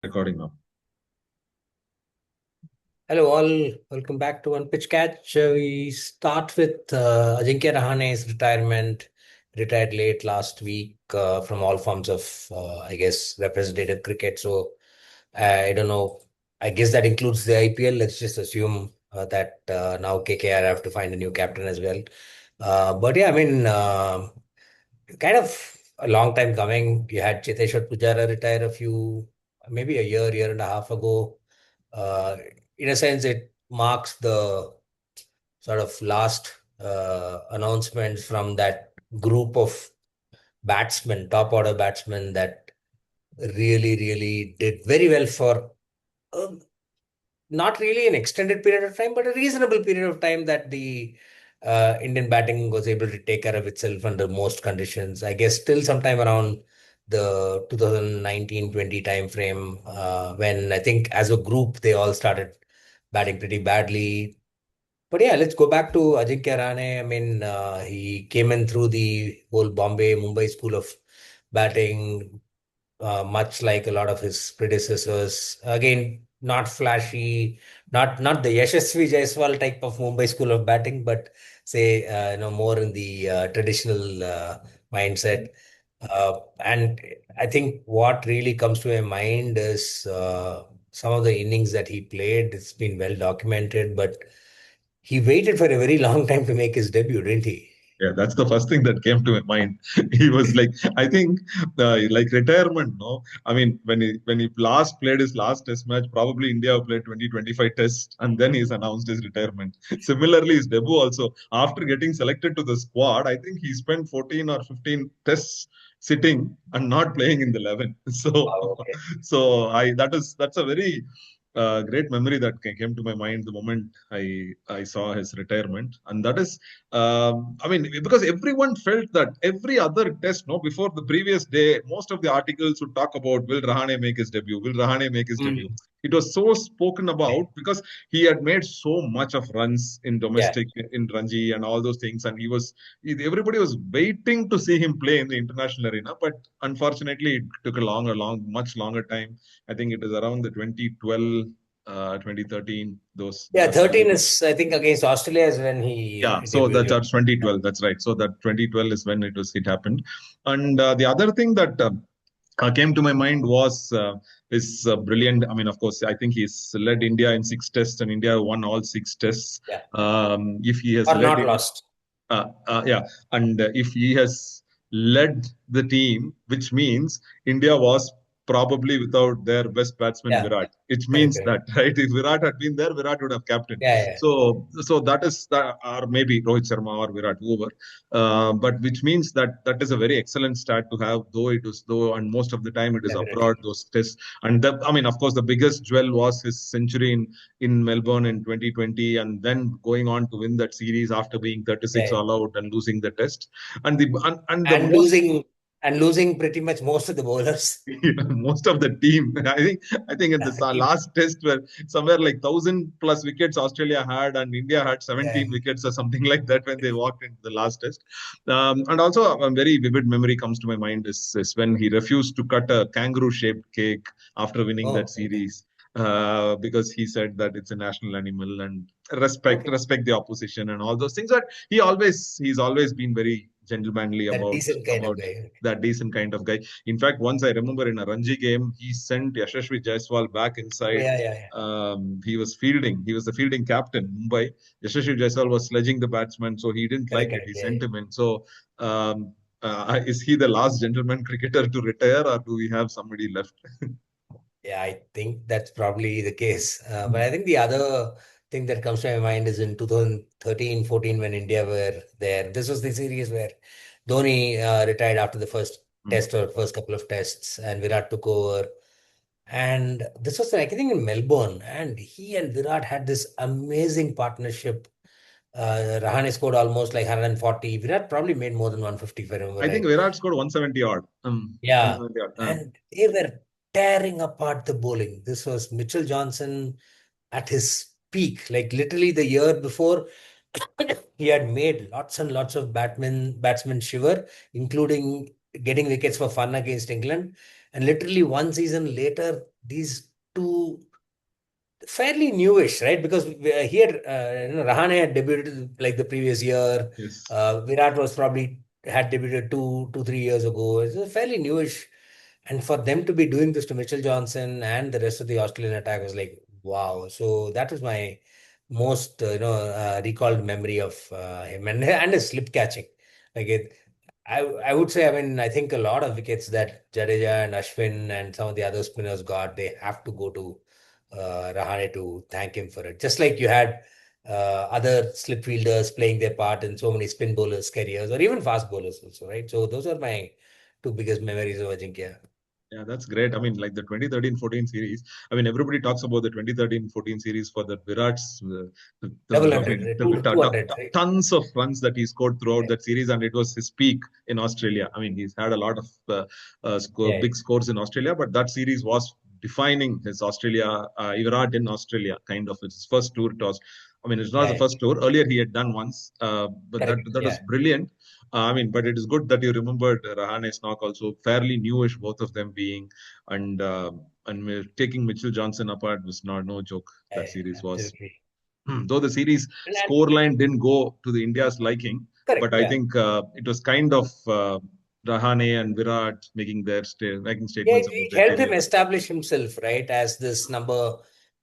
Recording now. Hello, all. Welcome back to One Pitch Catch. We start with Ajinkya Rahane's retirement. Retired late last week from all forms of, I guess, representative cricket. So I don't know. I guess that includes the IPL. Let's just assume that now KKR have to find a new captain as well. But yeah, I mean, kind of a long time coming. You had Cheteshwar Pujara retire maybe a year and a half ago. Uh, in a sense, it marks the sort of last announcements from that group of batsmen, top order batsmen that really did very well for um, not really an extended period of time, but a reasonable period of time that the Indian batting was able to take care of itself under most conditions. I guess still sometime around the 2019-20 time frame when I think as a group they all started batting pretty badly. But yeah, let's go back to Ajinkya Rahane. I mean, he came in through the whole Bombay, Mumbai school of batting, much like a lot of his predecessors. Again, not flashy, not the Yashasvi Jaiswal type of Mumbai school of batting, but say more in the traditional mindset. And I think what really comes to my mind is some of the innings that he played. It's been well documented, but he waited for a very long time to make his debut, didn't he? Yeah, that's the first thing that came to my mind. He was like, I think, like retirement. No, I mean, when he last played his last Test match, probably India played 20-25 tests, and then he's announced his retirement. Similarly, his debut also after getting selected to the squad, I think he spent 14 or 15 tests sitting and not playing in the 11. So, Oh, okay. that's a very great memory that came to my mind the moment I saw his retirement, and that is I mean, because everyone felt that every other test, no, before the previous day, most of the articles would talk about will Rahane make his debut? Will Rahane make his debut? Mm, It was so spoken okay. about because he had made so much of runs in Yeah, domestic, in Ranji, and all those things, and everybody was waiting to see him play in the international arena. But unfortunately, it took much longer time. I think it was around the 2012, 2013, yeah. that 13 period. is I think against Australia is when he Yeah, so debuted. that's 2012. That's right. So that 2012 is when it happened. And the other thing that came to my mind was his brilliant. I mean, of course, I think he's led India in 6 tests, and India won all 6 tests. Yeah, If he has or led not it, lost. yeah, and if he has led the team, which means India was probably without their best batsman Yeah, Virat. It correct, means correct. that, right? If Virat had been there, Virat would have captained. Yeah, yeah, So that is that, or maybe Rohit Sharma or Virat, whoever. But which means that is a very excellent start to have. And most of the time it is definitely. abroad those tests. And I mean, of course, the biggest jewel was his century in Melbourne in 2020, and then going on to win that series after being Yeah, 36 yeah. all out and losing the test. And the And most losing pretty much most of the bowlers. most of the team. I think in the last test where somewhere like 1,000 plus wickets Australia had and India had Yeah, 17 wickets or something like that when they walked into the last test. And also a very vivid memory comes to my mind is when he refused to cut a kangaroo-shaped cake after winning that oh, okay, series. Because he said that it's a national animal and okay. respect the opposition and all those things. But he's always been very gentlemanly That about decent kind of about guy. that decent kind of guy. In fact, once I remember in a Ranji game, he sent Yashasvi Jaiswal back Oh, inside. yeah, yeah, yeah. He was fielding. He was the fielding captain, Mumbai. Yashasvi Jaiswal was sledging the batsman, so he didn't Correct, like it. correct. He Yeah, sent yeah. him in. So, is he the last gentleman cricketer to retire, or do we have somebody left? Yeah, I think that's probably the case. But I think the other thing that comes to my mind is in 2013-14 when India were there. This was the series where Dhoni retired after the first Mm. test or first couple of tests, and Virat took over. And this was, like, I think, in Melbourne. And he and Virat had this amazing partnership. Rahane scored almost like 140. Virat probably made more than 150, if I remember I think right. Virat scored 170 odd. Yeah. 170 odd. And they were tearing apart the bowling. This was Mitchell Johnson at his peak. Like literally the year before, he had made lots and lots of batsmen shiver, including getting wickets for fun against England. And literally one season later, these two fairly newish, right? Because here, Rahane had debuted like the previous year. Yes. Virat was probably had debuted 3 years ago. It's fairly newish, and for them to be doing this to Mitchell Johnson and the rest of the Australian attack was like wow. So that was my most recalled memory of him and his slip catching. Like it, I would say, I mean, I think a lot of wickets that Jadeja and Ashwin and some of the other spinners got, they have to go to Rahane to thank him for it. Just like you had other slip fielders playing their part in so many spin bowlers' careers, or even fast bowlers also, right? So those are my two biggest memories of Ajinkya. Yeah, that's great. I mean, like the 2013-14 series. I mean, everybody talks about the 2013-14 series for the Virat's. Double I hundred, mean, right? the, Two, 200, right? tons of runs that he scored throughout Yeah, that series, and it was his peak in Australia. I mean, he's had a lot of yeah, big scores in Australia, but that series was defining his Australia, Virat in Australia, kind of. It's his first tour toss. I mean, it's not the yeah, first tour. Earlier, he had done once, but correct. that was Yeah, brilliant. I mean, but it is good that you remembered Rahane's knock also, fairly newish, both of them being, and taking Mitchell Johnson apart was not no joke. yeah, That series was, absolutely. though the series And scoreline didn't go to the India's liking, correct. but I Yeah. think it was kind of Rahane and Virat making Yeah, statements about it their helped him careers. establish himself, right, as this number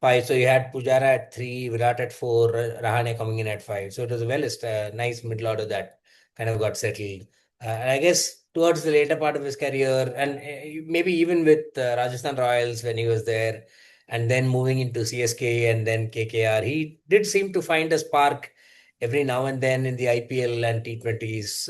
five. So you had Pujara at three, Virat at four, Rahane coming in at five. So it was a nice middle order that kind of got settled. And I guess towards the later part of his career, and maybe even with Rajasthan Royals when he was there, and then moving into CSK and then KKR, he did seem to find a spark every now and then in the IPL and T20s.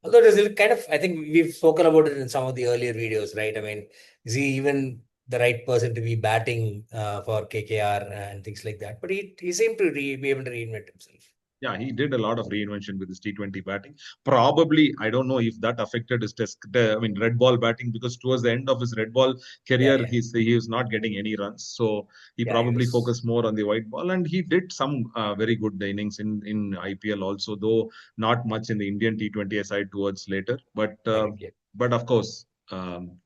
Although it is kind of, I think we've spoken about it in some of the earlier videos, right? I mean, is he even the right person to be batting for KKR and things like that? But he seemed to be able to reinvent himself. Yeah, he did a lot of reinvention with his T20 batting. Probably, I don't know if that affected his I mean, red ball batting, because towards the end of his red ball Yeah, career, yeah, he was not getting any runs. So he yeah. He probably was focused more on the white ball, and he did some very good innings in IPL also, though not much in the Indian T20 side towards later. correct. Yeah, But of course,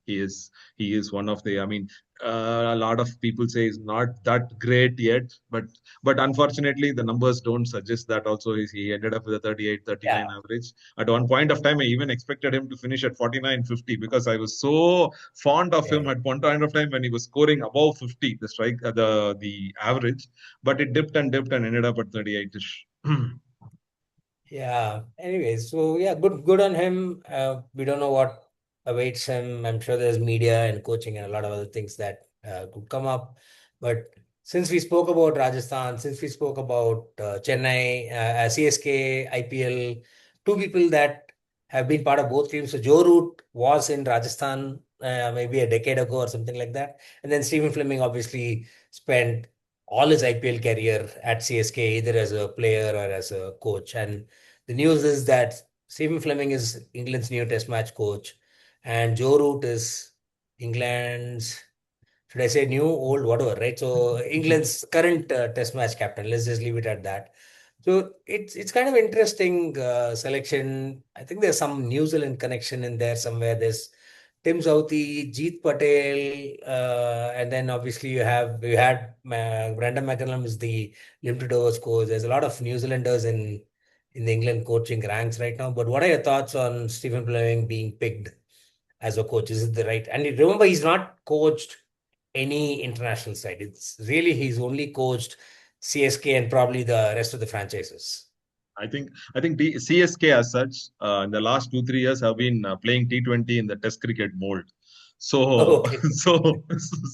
he is one of the. I mean, a lot of people say he's not that great yet, but unfortunately, the numbers don't suggest that also. He ended up with a 38, yeah, 39 average. At one point of time, I even expected him to finish at 49, 50 because I was so fond of yeah. him at one point of time when he was scoring above 50, the strike, the average. But it dipped and ended up at 38-ish. Yeah. Anyways, so yeah, good on him. We don't know what awaits him. I'm sure there's media and coaching and a lot of other things that could come up. But since we spoke about Rajasthan, since we spoke about Chennai, CSK, IPL, two people that have been part of both teams. So Joe Root was in Rajasthan maybe a decade ago or something like that. And then Stephen Fleming obviously spent all his IPL career at CSK, either as a player or as a coach. And the news is that Stephen Fleming is England's new Test match coach, and Joe Root is England's, should I say new, old, whatever, right? So England's current Test match captain. Let's just leave it at that. So it's kind of interesting selection. I think there's some New Zealand connection in there somewhere. There's Tim Southee, Jeet Patel, and then obviously you had Brandon McCullum is the limited overs coach. There's a lot of New Zealanders in the England coaching ranks right now. But what are your thoughts on Stephen Fleming being picked as a coach? Is it the right? And remember, he's not coached any international side. It's really he's only coached CSK and probably the rest of the franchises. I think the CSK as such in the last 2 3 years have been playing T20 in the Test cricket mold. So Okay. so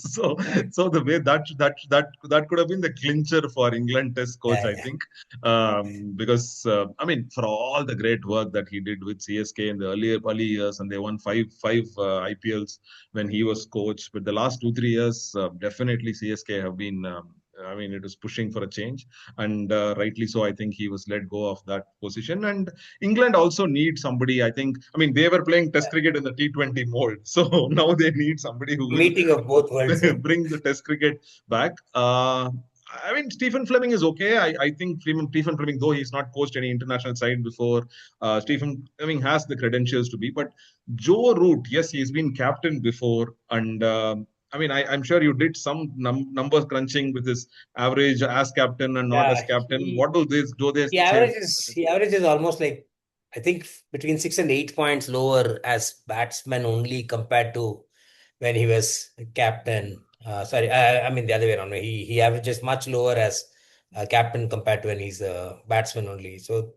so so the way that could have been the clincher for England Test coach, Yeah, I yeah, think, because I mean, for all the great work that he did with CSK in the early years, and they won five IPLs when he was coach. But the last 2 3 years, definitely CSK have been. I mean, it was pushing for a change, and rightly so. I think he was let go of that position, and England also need somebody. I think. I mean, they were playing Test yeah. cricket in the T20 mode, so now they need somebody who Meeting of both worlds, will right? bring the Test cricket back. I mean, Stephen Fleming is okay. I think Stephen Fleming, though he's not coached any international side before, Stephen Fleming has the credentials to be. But Joe Root, yes, he's been captain before, and I mean, I'm sure you did some numbers crunching with his average as captain and not as Yeah, captain. What do they he say? averages he averages almost like I think between 6 and 8 points lower as batsman only compared to when he was captain. Sorry, I mean the other way around. He averages much lower as captain compared to when he's a batsman only. So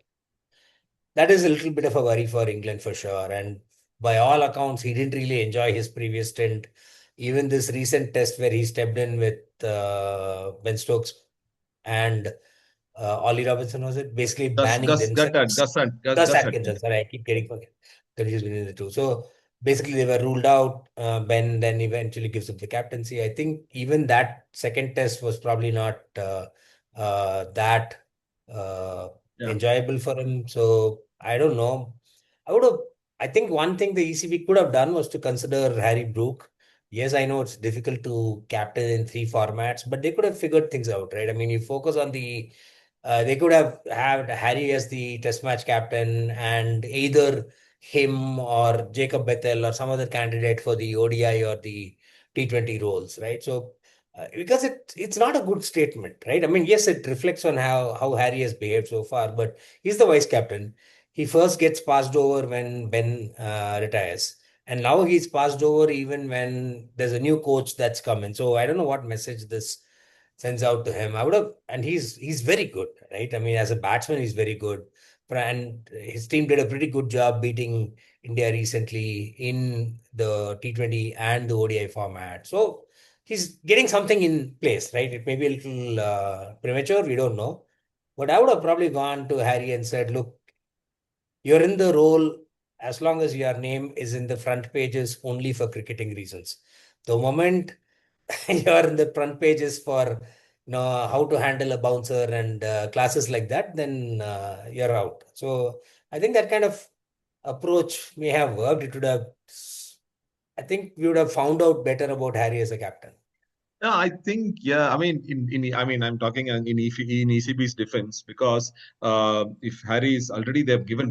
that is a little bit of a worry for England for sure. And by all accounts, he didn't really enjoy his previous stint. Even this recent test where he stepped in with Ben Stokes and Ollie Robinson, was it? Basically Gus banning Gus themselves. Gus Gus Atkinson, sorry, I keep getting confused between the two. So basically, they were ruled out. Ben then eventually gives up the captaincy. I think even that second test was probably not that uh, Yeah. enjoyable for him. So I don't know. I would have. I think one thing the ECB could have done was to consider Harry Brook. Yes, I know it's difficult to captain in three formats, but they could have figured things out, right? I mean, you focus on they could have had Harry as the test match captain and either him or Jacob Bethel or some other candidate for the ODI or the T20 roles, right? So, because it's not a good statement, right? I mean, yes, it reflects on how Harry has behaved so far, but he's the vice captain. He first gets passed over when Ben retires. And now he's passed over even when there's a new coach that's coming. So I don't know what message this sends out to him. I would have, and he's very good, right? I mean, as a batsman, he's very good. And his team did a pretty good job beating India recently in the T20 and the ODI format. So he's getting something in place, right? It may be a little premature, we don't know. But I would have probably gone to Harry and said, look, you're in the role as long as your name is in the front pages only for cricketing reasons. The moment you're in the front pages for how to handle a bouncer and classes like that, then you're out. So I think that kind of approach may have worked. It would have. I think we would have found out better about Harry as a captain. Yeah, I think, yeah. I mean, I mean, I'm talking in ECB's defense because if Harry is already, they have given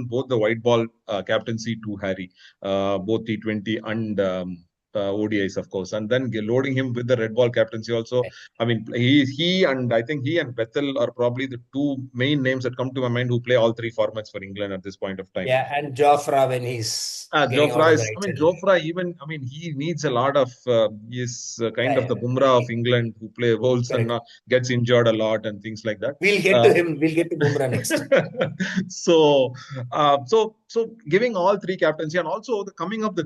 both the white ball captaincy to Harry, both T20 and ODIs, of course, and then loading him with the red ball captaincy also. Right. I mean, he and I think he and Bethel are probably the two main names that come to my mind who play all three formats for England at this point of time. Yeah, and Jofra when he's getting out Jofra on the is, I right mean, side. Jofra even, I mean, he needs a lot of, he is kind Yeah, of the yeah. Bumrah of England who play roles and Correct. gets injured a lot and things like that. We'll get to Uh, him. We'll get to Bumrah next. so giving all three captaincy and also the coming up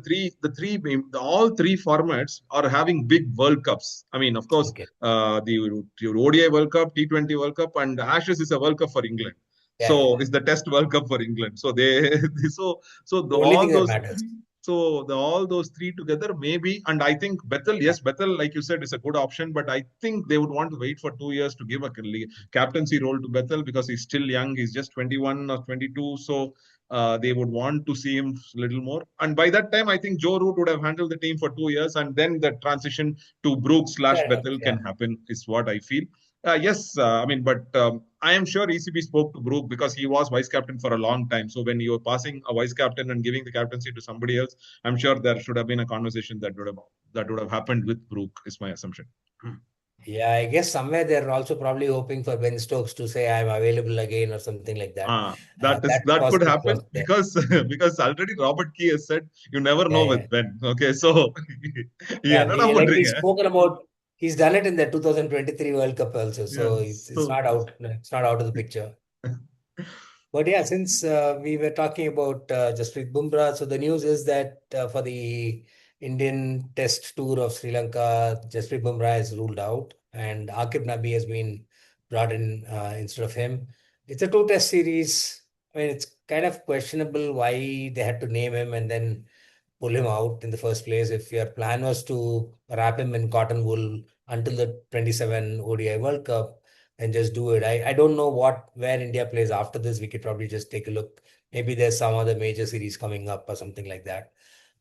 all three formats are having big World Cups. I mean, of course, Okay. the ODI World Cup, T20 World Cup, and Ashes is a World Cup for England. Yeah, yeah. So it's the Test World Cup for England. So The only all thing that those matters. three, all those three together maybe, and I think Bethel, Yeah. yes, Bethel, like you said, is a good option, but I think they would want to wait for 2 years to give a captaincy role to Bethel because he's still young. He's just 21 or 22, so they would want to see him a little more. And by that time, I think Joe Root would have handled the team for 2 years, and then the transition to Brooks slash Fair enough. Bethel Yeah. can happen. Is what I feel. Yes, I mean, but I am sure ECB spoke to Brook because he was vice captain for a long time. So when you're passing a vice captain and giving the captaincy to somebody else, I'm sure there should have been a conversation that would have happened with Brook. Is my assumption. Yeah, I guess somewhere they're also probably hoping for Ben Stokes to say I'm available again or something like that. That That could possibility happen was there. because because already Robert Key has said you never Yeah, know yeah. with Ben. Okay, so he Yeah, ended up like wondering. he's spoken about, he's done it in the 2023 World Cup also. Yeah, So it's so not out. It's not out of the picture. But yeah, since we were talking about Jasprit Bumrah, so the news is that for the Indian Test tour of Sri Lanka, Jasprit Bumrah is ruled out, and Akib Nabi has been brought in instead of him. It's a two-test series. I mean, it's kind of questionable why they had to name him and then pull him out in the first place. If your plan was to wrap him in cotton wool until the 27 ODI World Cup, then just do it. I don't know where India plays after this. We could probably just take a look. Maybe there's some other major series coming up or something like that.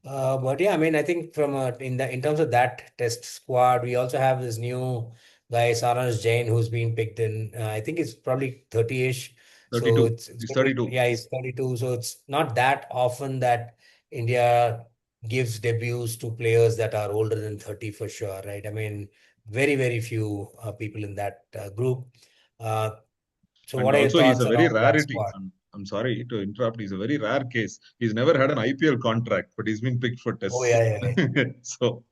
But yeah, I mean, I think from in terms of that test squad, we also have this new guy, Saraj Jain, who's been picked in. I think it's probably 30-ish. So 32. it's He's going to be, 32. yeah, he's 32. So it's not that often that India gives debuts to players that are older than 30 for sure, right? I mean, very, very few people in that group. Uh, so And what are your also, he's thoughts a very around that rarity. squad? I'm sorry to interrupt. He's a very rare case. He's never had an IPL contract, but he's been picked for Oh, tests. yeah, yeah, yeah. so,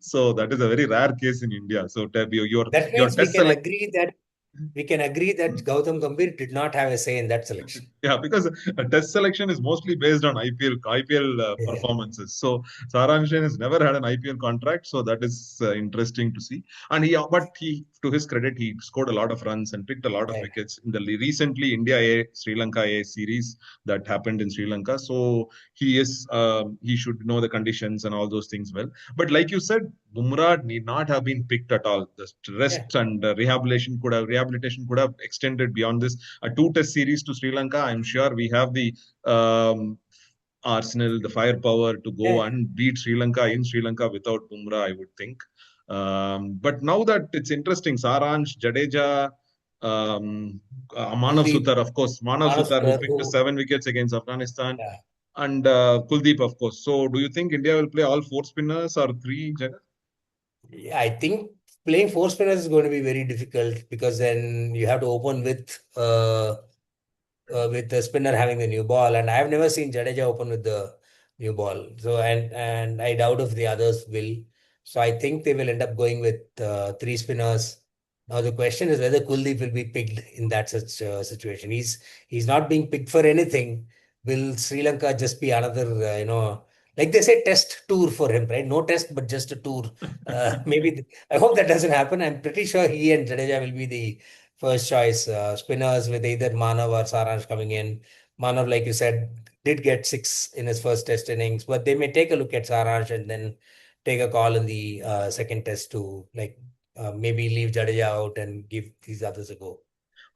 so that is a very rare case in India. So, That your means test select. we can agree that Gautam Gambhir did not have a say in that selection. Yeah, because a test selection is mostly based on IPL Yeah, performances. So Saranjan has never had an IPL contract, so that is interesting to see. And to his credit, he scored a lot of runs and picked a lot of yeah, wickets in the recently India A Sri Lanka A series that happened in Sri Lanka. So he should know the conditions and all those things well. But like you said, Bumrah need not have been picked at all. The rest yeah, and rehabilitation could have extended beyond this. A two-test series to Sri Lanka. I'm sure we have the arsenal, the firepower to go yeah. and beat Sri Lanka in Sri Lanka without Bumrah, I would think. But now that it's interesting, Saransh, Jadeja, Manav Kuldeep, Sutar, of course, Manav Manas Sutar, who Sutar, picked who, 7 wickets against Afghanistan, yeah. and Kuldeep, of course. So, do you think India will play all four spinners or three? Jagat? Yeah, I think playing four spinners is going to be very difficult because then you have to open with the spinner having the new ball, and I've never seen Jadeja open with the new ball. So and I doubt if the others will. So I think they will end up going with three spinners. Now the question is whether Kuldeep will be picked in that such situation. He's not being picked for anything. Will Sri Lanka just be another like they say test tour for him, right? No test, but just a tour. I hope that doesn't happen. I'm pretty sure he and Jadeja will be the first choice spinners with either Manav or Saransh coming in. Manav, like you said, did get six in his first test innings, but they may take a look at Saransh and then take a call in the second test to maybe leave Jadeja out and give these others a go.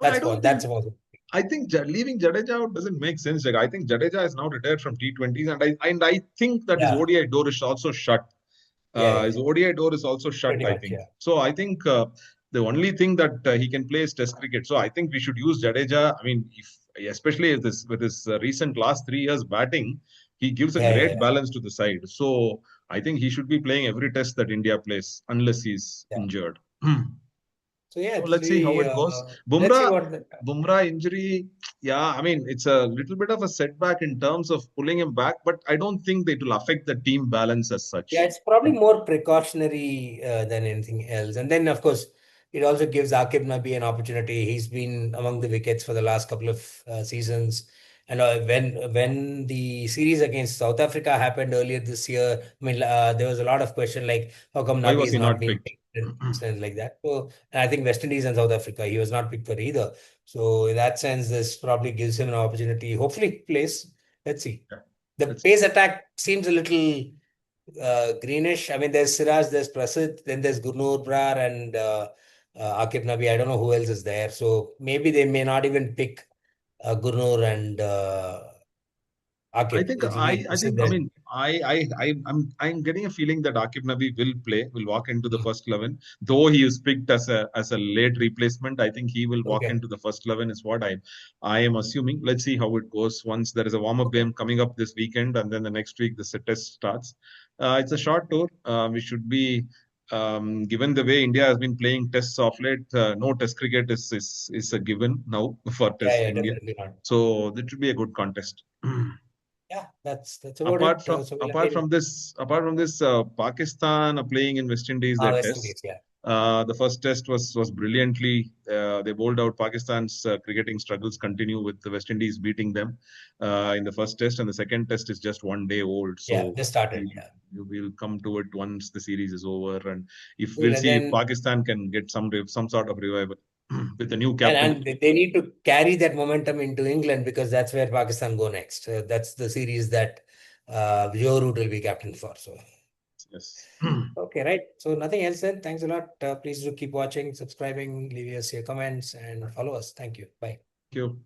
But I don't That's think about I think leaving Jadeja out doesn't make sense. Like I think Jadeja is now retired from T20s, and I think that his yeah, ODI door is also shut. yeah, yeah, His yeah, ODI door is also shut, pretty I much, think. yeah, So I think the only thing that he can play is Test cricket. So I think we should use Jadeja. I mean, especially if this with his recent last 3 years batting, he gives a yeah, yeah, great yeah. balance to the side. So I think he should be playing every test that India plays, unless he's Yeah. injured. So yeah, So it'll let's see how be it goes. let's see Bumrah, what the, Bumrah injury, yeah, I mean it's a little bit of a setback in terms of pulling him back, but I don't think that it will affect the team balance as yeah, such. it's probably more precautionary than anything else. And then, of course, it also gives Akib Nabi an opportunity. He's been among the wickets for the last couple of seasons. And when the series against South Africa happened earlier this year, I mean, there was a lot of question like, how come Why Nabi was is he not not being picked? picked and things like that? So, and I think West Indies and South Africa, he was not picked for either. So, in that sense, this probably gives him an opportunity. Hopefully, he plays. Let's see. Yeah, The let's see. pace attack seems a little greenish. I mean, there's Siraj, there's Prasid, then there's Gurnoor and Akib Nabi. I don't know who else is there. So maybe they may not even pick Gurnoor and I Akib. think It'll be I Prasid think I then. mean I'm getting a feeling that Akib Nabi will walk into the Mm. first 11, though he is picked as a late replacement. I think he will walk Okay. into the first 11 is what I am assuming. Let's see how it goes once there is a warm up Okay. game coming up this weekend, and then the next week the test starts. It's a short tour. We should be given the way India has been playing tests of late. No test cricket is a given now for Yeah, test yeah, India. definitely not. So that should be a good contest. Yeah, that's about it. So we'll again, Apart from this, Pakistan are playing in West Indies their West tests. Indies. Yeah. The first test was brilliantly. They bowled out Pakistan's cricketing struggles continue with the West Indies beating them in the first test, and the second test is just 1 day old. Yeah, So just started. we Yeah. will come to it once the series is over, and if Cool. we'll And see if then Pakistan can get some sort of revival with a new and captain. and they need to carry that momentum into England because that's where Pakistan go next. That's the series that Joe Root will be captain for. So. Yes. Okay, right. So nothing else then. Thanks a lot. Please do keep watching, subscribing, leave us your comments and follow us. Thank you. Bye. Thank you.